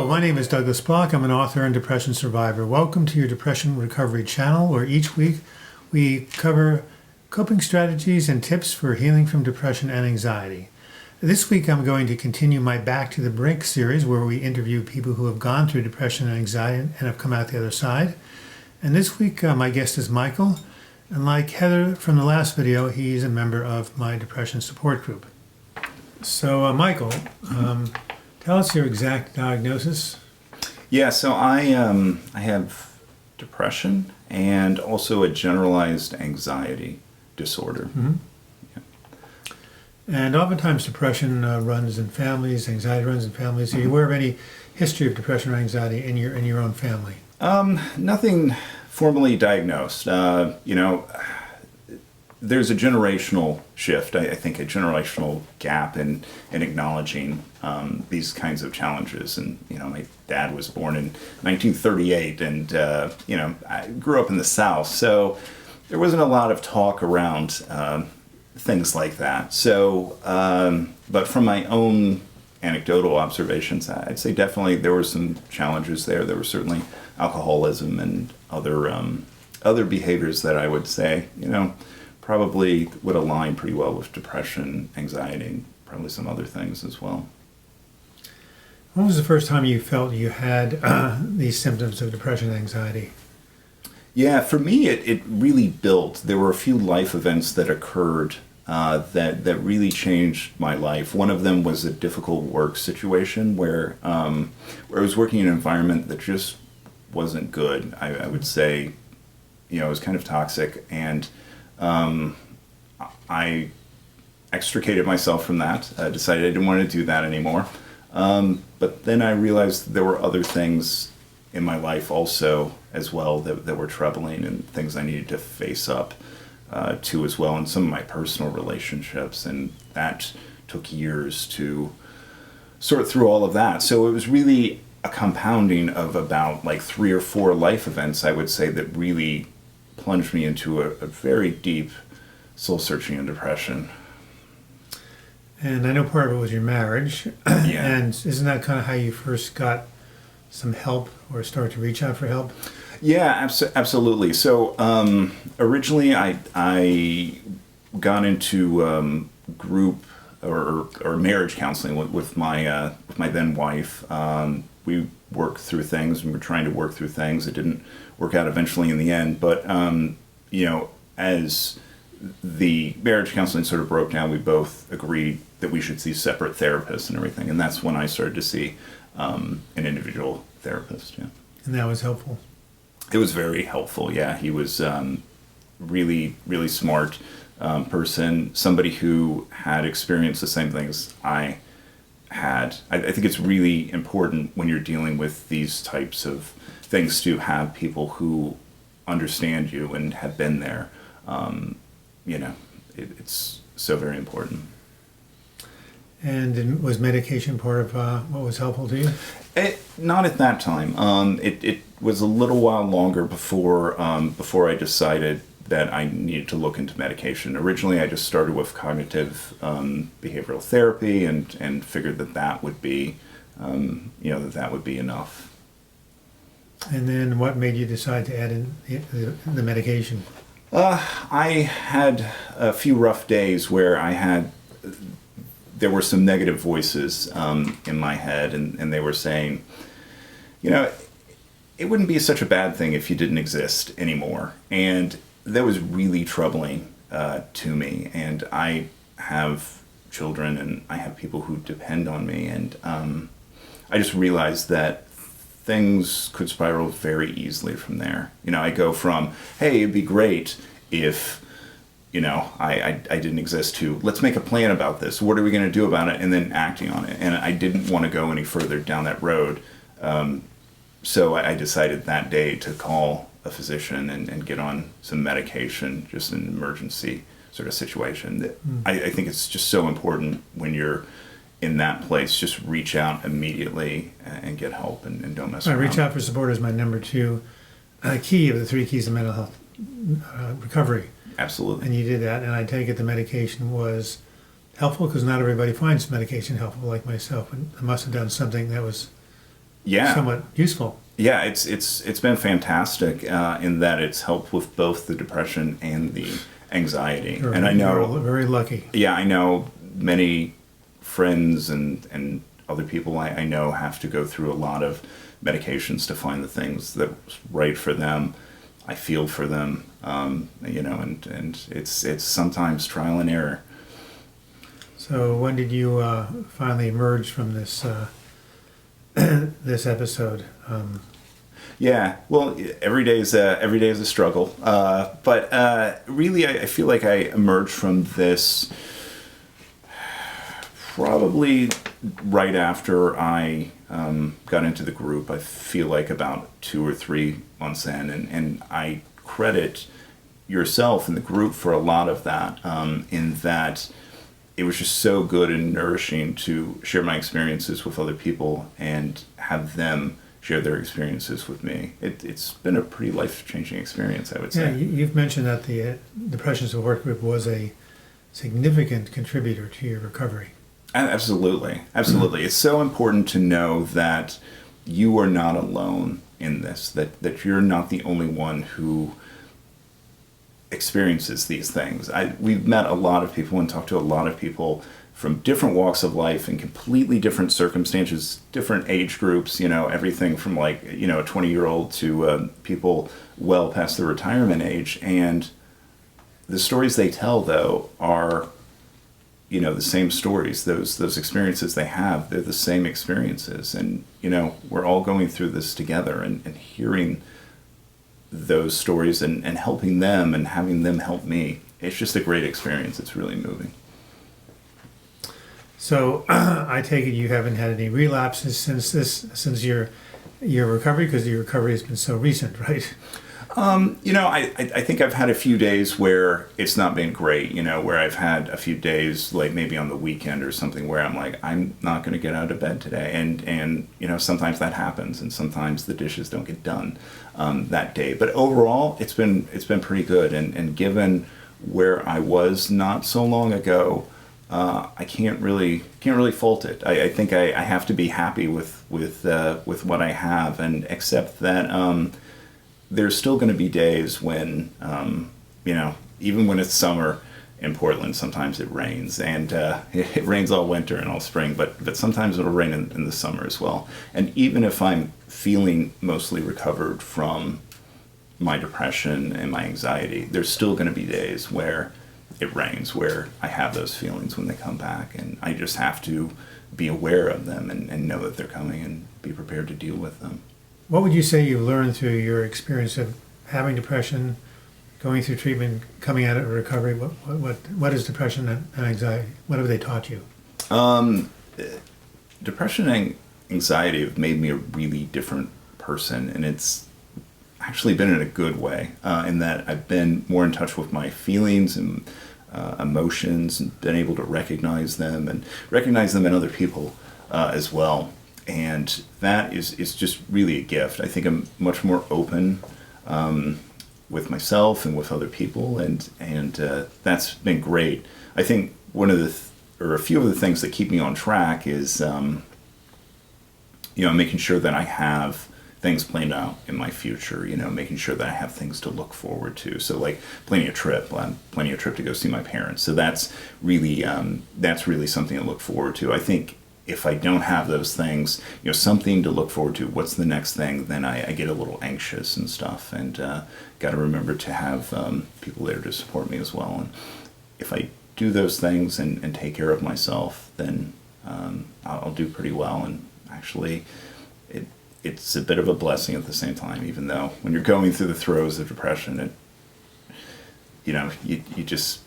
Hello, my name is Douglas Bloch. I'm an author and depression survivor. Welcome to your Depression Recovery channel, where each week we cover coping strategies and tips for healing from depression and anxiety. This week I'm going to continue my Back to the Brink series, where we interview people who have gone through depression and anxiety and have come out the other side. And this week my guest is Michael. And like Heather from the last video, he's a member of my depression support group. So Michael, tell us your exact diagnosis. Yeah, so I have depression and also a generalized anxiety disorder. Mm-hmm. Yeah. And oftentimes depression runs in families, anxiety runs in families. Are you aware of any history of depression or anxiety in your own family? Nothing formally diagnosed. There's a generational shift, I think a generational gap in acknowledging these kinds of challenges. And, my dad was born in 1938 and, I grew up in the South. So there wasn't a lot of talk around things like that. So, but from my own anecdotal observations, I'd say definitely there were some challenges there. There was certainly alcoholism and other behaviors that I would say, probably would align pretty well with depression, anxiety, and probably some other things as well. When was the first time you felt you had these symptoms of depression and anxiety? Yeah, for me, it really built. There were a few life events that occurred that really changed my life. One of them was a difficult work situation where I was working in an environment that just wasn't good. I would say, it was kind of toxic, and I extricated myself from that. I decided I didn't want to do that anymore. But then I realized there were other things in my life also as well that were troubling, and things I needed to face up to as well, in some of my personal relationships. And that took years to sort through all of that. So it was really a compounding of about 3 or 4 life events, I would say, that really plunged me into a very deep soul-searching and depression. And I know part of it was your marriage. Yeah. And isn't that kind of how you first got some help or started to reach out for help? Yeah, absolutely. So originally I got into group or marriage counseling with my then wife. We worked through things, and we were trying to work through things. It didn't work out eventually in the end, but as the marriage counseling sort of broke down, we both agreed that we should see separate therapists and everything, and that's when I started to see an individual therapist. Yeah. And that was helpful. It was very helpful. Yeah, he was really, really smart person, somebody who had experienced the same things I had. I think it's really important when you're dealing with these types of things to have people who understand you and have been there. It's so very important. And was medication part of what was helpful to you? Not at that time. It was a little while longer before I decided that I needed to look into medication. Originally, I just started with cognitive behavioral therapy and figured that would be, that would be enough. And then what made you decide to add in the medication? I had a few rough days where there were some negative voices in my head, and they were saying, it wouldn't be such a bad thing if you didn't exist anymore. And that was really troubling to me. And I have children, and I have people who depend on me. And I just realized that things could spiral very easily from there. I go from, hey, it'd be great if, I didn't exist, to let's make a plan about this. What are we going to do about it? And then acting on it. And I didn't want to go any further down that road. So I decided that day to call a physician and get on some medication, just an emergency sort of situation. That I think it's just so important when you're in that place, just reach out immediately and get help and don't mess around. Reach out for support is my number 2 key of the 3 keys of mental health recovery. Absolutely. And you did that, and I take it the medication was helpful, because not everybody finds medication helpful like myself, and I must have done something that was somewhat useful. Yeah, it's been fantastic in that it's helped with both the depression and the anxiety. And I know you're very lucky. Yeah, I know many friends and other people I know have to go through a lot of medications to find the things that's right for them. I feel for them, and it's sometimes trial and error. So when did you finally emerge from this this episode? Yeah, well, every day is a struggle, but really, I feel like I emerged from this probably right after I got into the group. I feel like about 2 or 3 months in, and I credit yourself and the group for a lot of that, in that it was just so good and nourishing to share my experiences with other people and have them share their experiences with me. It's been a pretty life-changing experience, I would say. Yeah, you've mentioned that the Depression Support Group was a significant contributor to your recovery. Absolutely. It's so important to know that you are not alone in this, that you're not the only one who experiences these things. We've met a lot of people and talked to a lot of people from different walks of life and completely different circumstances, different age groups, everything from a 20-year-old to people well past the retirement age. And the stories they tell, though, are, the same stories. Those experiences they have, they're the same experiences. And, we're all going through this together, and hearing those stories and helping them and having them help me. It's just a great experience. It's really moving. So I take it you haven't had any relapses since your recovery, because your recovery has been so recent, right? I think I've had a few days where it's not been great, where I've had a few days, like maybe on the weekend or something, where I'm like, I'm not going to get out of bed today. And sometimes that happens, and sometimes the dishes don't get done that day. But overall, it's been pretty good. And given where I was not so long ago, I can't really fault it. I think I have to be happy with what I have, and accept that there's still going to be days when even when it's summer in Portland, sometimes it rains, and it rains all winter and all spring, but sometimes it'll rain in the summer as well. And even if I'm feeling mostly recovered from my depression and my anxiety, there's still going to be days where it rains, where I have those feelings when they come back, and I just have to be aware of them and know that they're coming and be prepared to deal with them. What would you say you've learned through your experience of having depression, going through treatment, coming out of recovery? What is depression and anxiety? What have they taught you? Depression and anxiety have made me a really different person, and it's actually been in a good way, in that I've been more in touch with my feelings and emotions, and been able to recognize them in other people as well. And that is just really a gift. I think I'm much more open with myself and with other people, and that's been great. I think one of a few of the things that keep me on track is making sure that I have things planned out in my future, making sure that I have things to look forward to. So like planning a trip to go see my parents. So that's really something to look forward to. I think if I don't have those things, something to look forward to, what's the next thing, then I get a little anxious and stuff, and got to remember to have people there to support me as well. And if I do those things and take care of myself, then I'll do pretty well. And actually, it's a bit of a blessing at the same time, even though when you're going through the throes of depression, you're just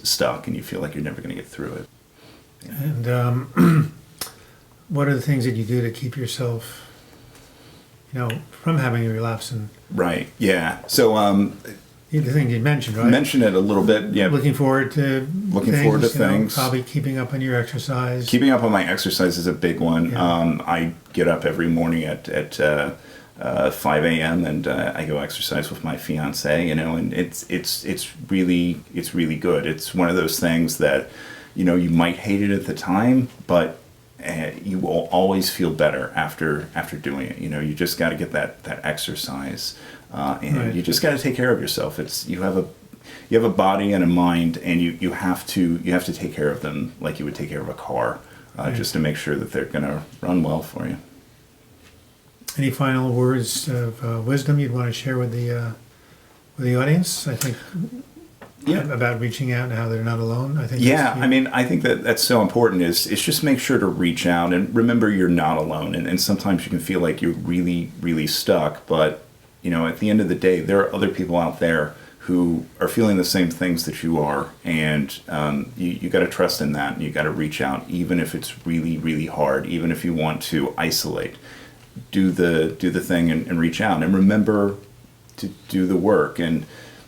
stuck, and you feel like you're never going to get through it. And what are the things that you do to keep yourself, from having a relapse? And right, yeah. So the thing you mentioned, right? Mention it a little bit. Yeah. Looking forward to things. Probably keeping up on your exercise. Keeping up on my exercise is a big one. Yeah. I get up every morning at 5 a.m. and I go exercise with my fiance. And it's really good. It's one of those things that you might hate it at the time, but you will always feel better after doing it. You just got to get that exercise, and Right. you just got to take care of yourself. You have a body and a mind, and you have to take care of them like you would take care of a car, just to make sure that they're going to run well for you. Any final words of wisdom you'd want to share with the audience? I think about reaching out and how they're not alone. I think. Yeah, I think that's so important. Is just make sure to reach out and remember you're not alone. And sometimes you can feel like you're really, really stuck. But at the end of the day, there are other people out there who are feeling the same things that you are, and you got to trust in that, and you got to reach out, even if it's really, really hard. Even if you want to isolate, do the thing and reach out, and remember to do the work. And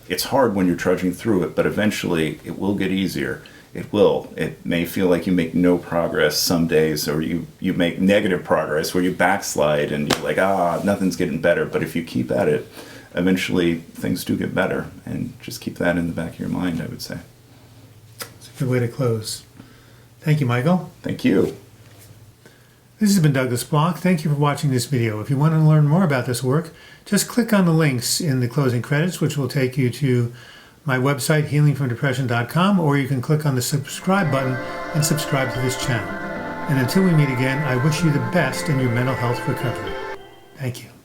it's hard when you're trudging through it, but eventually it will get easier. It will. It may feel like you make no progress some days, or you make negative progress where you backslide and you're like, nothing's getting better. But if you keep at it, eventually things do get better. And just keep that in the back of your mind, I would say. It's a good way to close. Thank you, Michael. Thank you. This has been Douglas Bloch. Thank you for watching this video. If you want to learn more about this work, just click on the links in the closing credits, which will take you to my website, healingfromdepression.com, or you can click on the subscribe button and subscribe to this channel. And until we meet again, I wish you the best in your mental health recovery. Thank you.